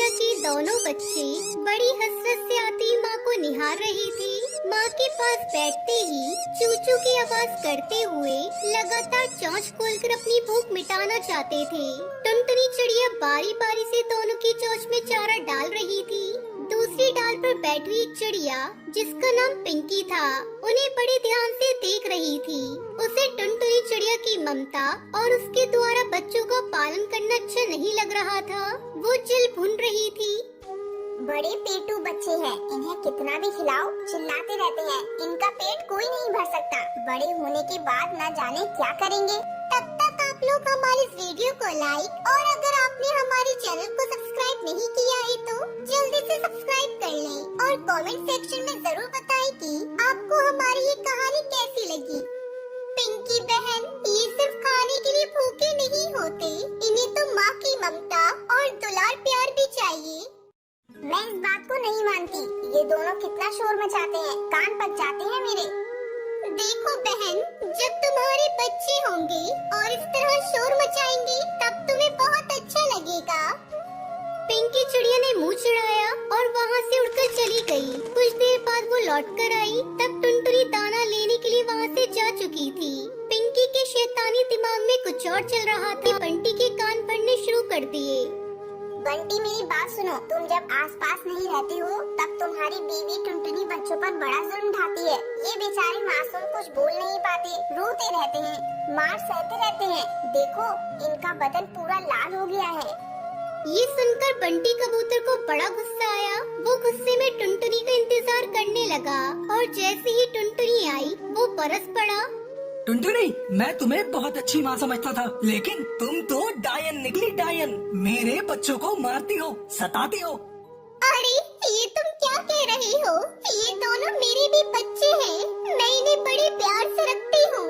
चिड़िया के दोनों बच्चे बड़ी हसरत से आती माँ को निहार रही थी। माँ के पास बैठते ही चूचू की आवाज करते हुए लगातार चोंच खोलकर अपनी भूख मिटाना चाहते थे। टुनटुनी चिड़िया बारी बारी से दोनों की चोंच में चारा डाल रही थी। दूसरी डाल पर बैठी हुई चिड़िया जिसका नाम पिंकी था उन्हें बड़े ध्यान से देख रही थी। उसे टुनटुनी चिड़िया की ममता और उसके द्वारा बच्चों का पालन करना अच्छा नहीं लग रहा था। वो चिल भुन रही थी। बड़े पेटू बच्चे हैं, इन्हें कितना भी खिलाओ चिल्लाते रहते हैं। इनका पेट कोई नहीं भर सकता। बड़े होने के बाद न जाने क्या करेंगे। तब तक आप लोग हमारे इस वीडियो को लाइक और अगर आपने हमारे चैनल को सब्सक्राइब नहीं किया है तो जल्दी से सब्सक्राइब कर लें और कमेंट सेक्शन में जरूर बताएं कि आपको हमारी ये कहानी कैसी लगी। पिंकी बहन ये सिर्फ खाने के लिए भूखे नहीं होते, इन्हें तो माँ की ममता और दुलार प्यार भी चाहिए। मैं इस बात को नहीं मानती। ये दोनों कितना शोर मचाते हैं, कान पक जाते हैं मेरे। देखो बहन, जब तुम्हारे बच्चे होंगे और इस तरह शोर मचाएंगे तब तुम्हें बहुत अच्छा लगेगा। पिंकी चिड़िया ने मुंह चिढ़ाया और वहाँ से उड़कर चली गई। कुछ देर बाद वो लौट कर आई तब टुनटुनी दाना लेने के लिए वहाँ से जा चुकी थी। पिंकी के शैतानी दिमाग में कुछ और चल रहा था। बंटी के कान भरने शुरू कर दिए। बंटी मेरी बात सुनो, तुम जब आसपास नहीं रहती हो तब तुम्हारी बीवी टुनटुनी बच्चों पर बड़ा जुल्म ढाती है। ये बेचारे मासूम कुछ बोल नहीं पाते, रोते रहते हैं, मार सहते रहते हैं। देखो इनका बदन पूरा लाल हो गया है। ये सुनकर बंटी कबूतर को बड़ा गुस्सा आया। वो गुस्से में टुनटुनी का इंतजार करने लगा और जैसे ही टुनटुनी आई वो बरस पड़ा। टुनटुनी, मैं तुम्हें बहुत अच्छी माँ समझता था, लेकिन तुम तो डायन निकली डायन। मेरे बच्चों को मारती हो, सताती हो। अरे ये तुम क्या कह रहे हो? ये दोनों मेरे भी बच्चे हैं, मैं इन्हें बड़े प्यार से रखती हूँ।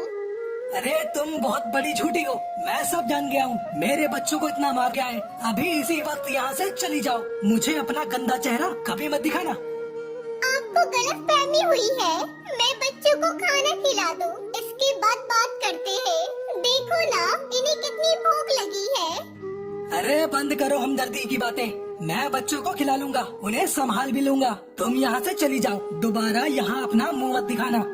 अरे तुम बहुत बड़ी झूठी हो, मैं सब जान गया हूँ। मेरे बच्चों को इतना मार गया है। अभी इसी वक्त यहाँ से चली जाओ। मुझे अपना गंदा चेहरा कभी मत दिखाना। आपको गलतफहमी हुई है। मैं बच्चों को खाना खिला दूं, इसके बाद बात करते हैं। देखो ना इन्हें कितनी भूख लगी है। अरे बंद करो हमदर्दी की बातें। मैं बच्चों को खिला लूंगा, उन्हें संभाल भी लूंगा। तुम यहाँ से चली जाओ, दोबारा यहाँ अपना मुंह मत दिखाना।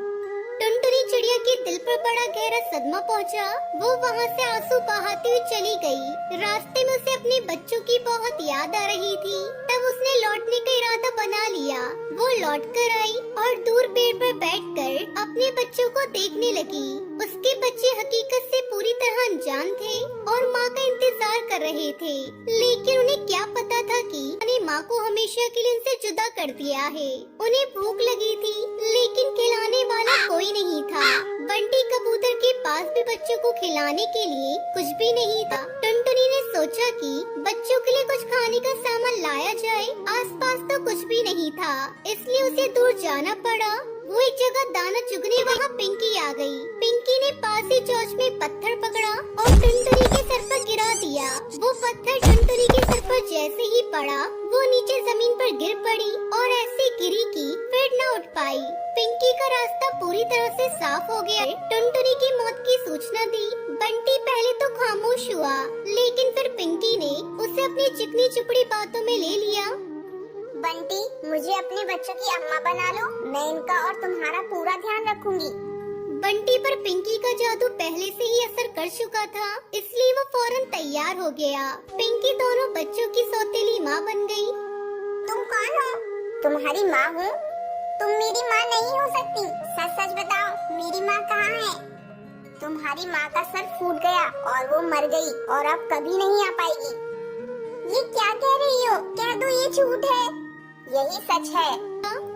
टुनटुनी चिड़िया के दिल पर बड़ा गहरा सदमा पहुंचा। वो वहाँ से आंसू बहाती हुई चली गई। रास्ते में उसे अपने बच्चों की बहुत याद आ रही थी। तब उसने लौटने का इरादा बना लिया। वो लौट कर आई और दूर पेड़ पर बैठकर अपने बच्चों को देखने लगी। उसके बच्चे हकीकत से पूरी तरह अनजान थे और माँ का इंतजार कर रहे थे, लेकिन उन्हें क्या पता था कि उन्हें माँ को हमेशा के लिए उनसे जुदा कर दिया है। उन्हें भूख लगी थी, लेकिन खिलाने वाला कोई नहीं था। बंटी कबूतर के पास भी बच्चों को खिलाने के लिए कुछ भी नहीं था। टुनटुनी ने सोचा कि बच्चों के लिए कुछ खाने का सामान लाया जाए। आसपास तो कुछ भी नहीं था, इसलिए उसे दूर जाना पड़ा। वो एक जगह दाना चुगने वहाँ पिंकी आ गई। पिंकी ने पास ही चोंच में पत्थर पकड़ा और टुनटुनी के सर पर गिरा दिया। वो पत्थर टुनटुनी के सर पर जैसे ही पड़ा वो नीचे जमीन पर गिर पड़ी और ऐसे गिरी कि फिर न उठ पाई। पिंकी का रास्ता पूरी तरह से साफ हो गया। टुनटुनी की मौत की सूचना दी। बंटी पहले तो खामोश हुआ, लेकिन फिर पिंकी ने उसे अपनी चिकनी चुपड़ी बातों में ले लिया। बंटी, मुझे अपने बच्चों की अम्मा बना लो। मैं इनका और तुम्हारा पूरा ध्यान रखूंगी। बंटी पर पिंकी का जादू पहले से ही असर कर चुका था, इसलिए वो फौरन तैयार हो गया। पिंकी दोनों बच्चों की सौतेली माँ बन गई। तुम कौन हो? तुम्हारी माँ हूँ। तुम मेरी माँ नहीं हो सकती। सच सच बताओ, मेरी माँ कहाँ है? तुम्हारी माँ का सर फूट गया और वो मर गई और अब कभी नहीं आ पाएगी। ये क्या कह रही हो? कह दो ये झूठ है। यही सच है।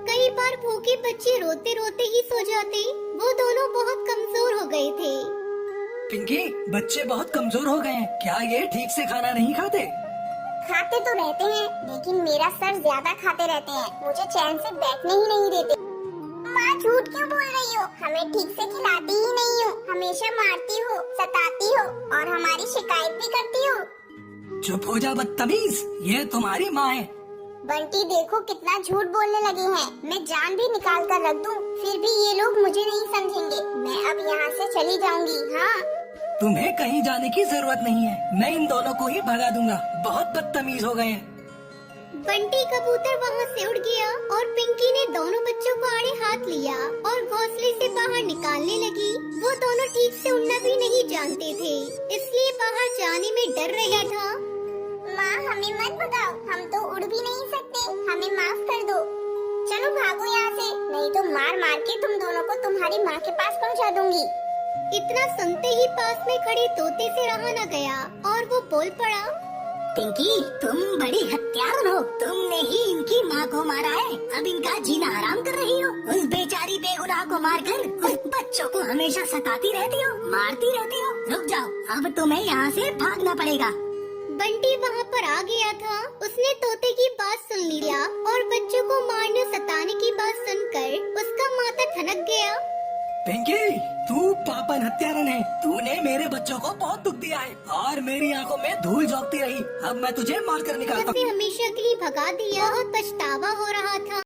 कई बार भूखे बच्चे रोते रोते ही सो जाते। वो दोनों बहुत कमजोर हो गए थे। पिंकी, बच्चे बहुत कमजोर हो गए हैं। क्या ये ठीक से खाना नहीं खाते? खाते तो रहते हैं, लेकिन मेरा सर ज्यादा खाते रहते हैं। मुझे चैन से बैठने ही नहीं देते। माँ झूठ क्यों बोल रही हो? हमें ठीक से खिलाती ही नहीं हो, हमेशा मारती हो, सताती हो और हमारी शिकायत भी करती हो। चुप हो जा बदतमीज, ये तुम्हारी माँ है। बंटी देखो कितना झूठ बोलने लगे हैं। मैं जान भी निकाल कर रख दूं, फिर भी ये लोग मुझे नहीं समझेंगे। मैं अब यहाँ से चली जाऊंगी। हाँ, तुम्हें कहीं जाने की जरूरत नहीं है। मैं इन दोनों को ही भगा दूंगा। बहुत बदतमीज हो गए हैं। बंटी कबूतर वहाँ से उड़ गया और पिंकी ने दोनों बच्चों को आड़े हाथ लिया और घोंसले से बाहर निकालने लगी। वो दोनों ठीक से उड़ना भी नहीं जानते थे, इसलिए बाहर जाने में डर रहा था। माँ हमें मत भगाओ, हम तो उड़ भी नहीं सकते, हमें माफ कर दो। चलो भागो यहाँ से, नहीं तो मार मार के तुम दोनों को तुम्हारी माँ के पास पहुँचा दूंगी। इतना सुनते ही पास में खड़े तोते से रहा न गया और वो बोल पड़ा, पिंकी तुम बड़ी हत्यारन हो, तुमने ही इनकी माँ को मारा है, अब इनका जीना हराम कर रही हो। उस बेचारी बेगुनाह को मारकर उस बच्चों को हमेशा सताती रहती हो, मारती रहती हो। रुक जाओ, अब तुम्हें यहाँ से भागना पड़ेगा। बंटी वहाँ पर आ गया था। उसने तोते की बात सुन लिया और बच्चों को मारने सताने की बात सुनकर उसका माथा ठनक गया। पिंकी, तू पापन हत्यारन है। तूने मेरे बच्चों को बहुत दुख दिया है और मेरी आंखों में धूल झोंकती रही। अब मैं तुझे मार कर निकालता हूँ। उसे हमेशा के लिए भगा दिया और पछतावा हो रहा था।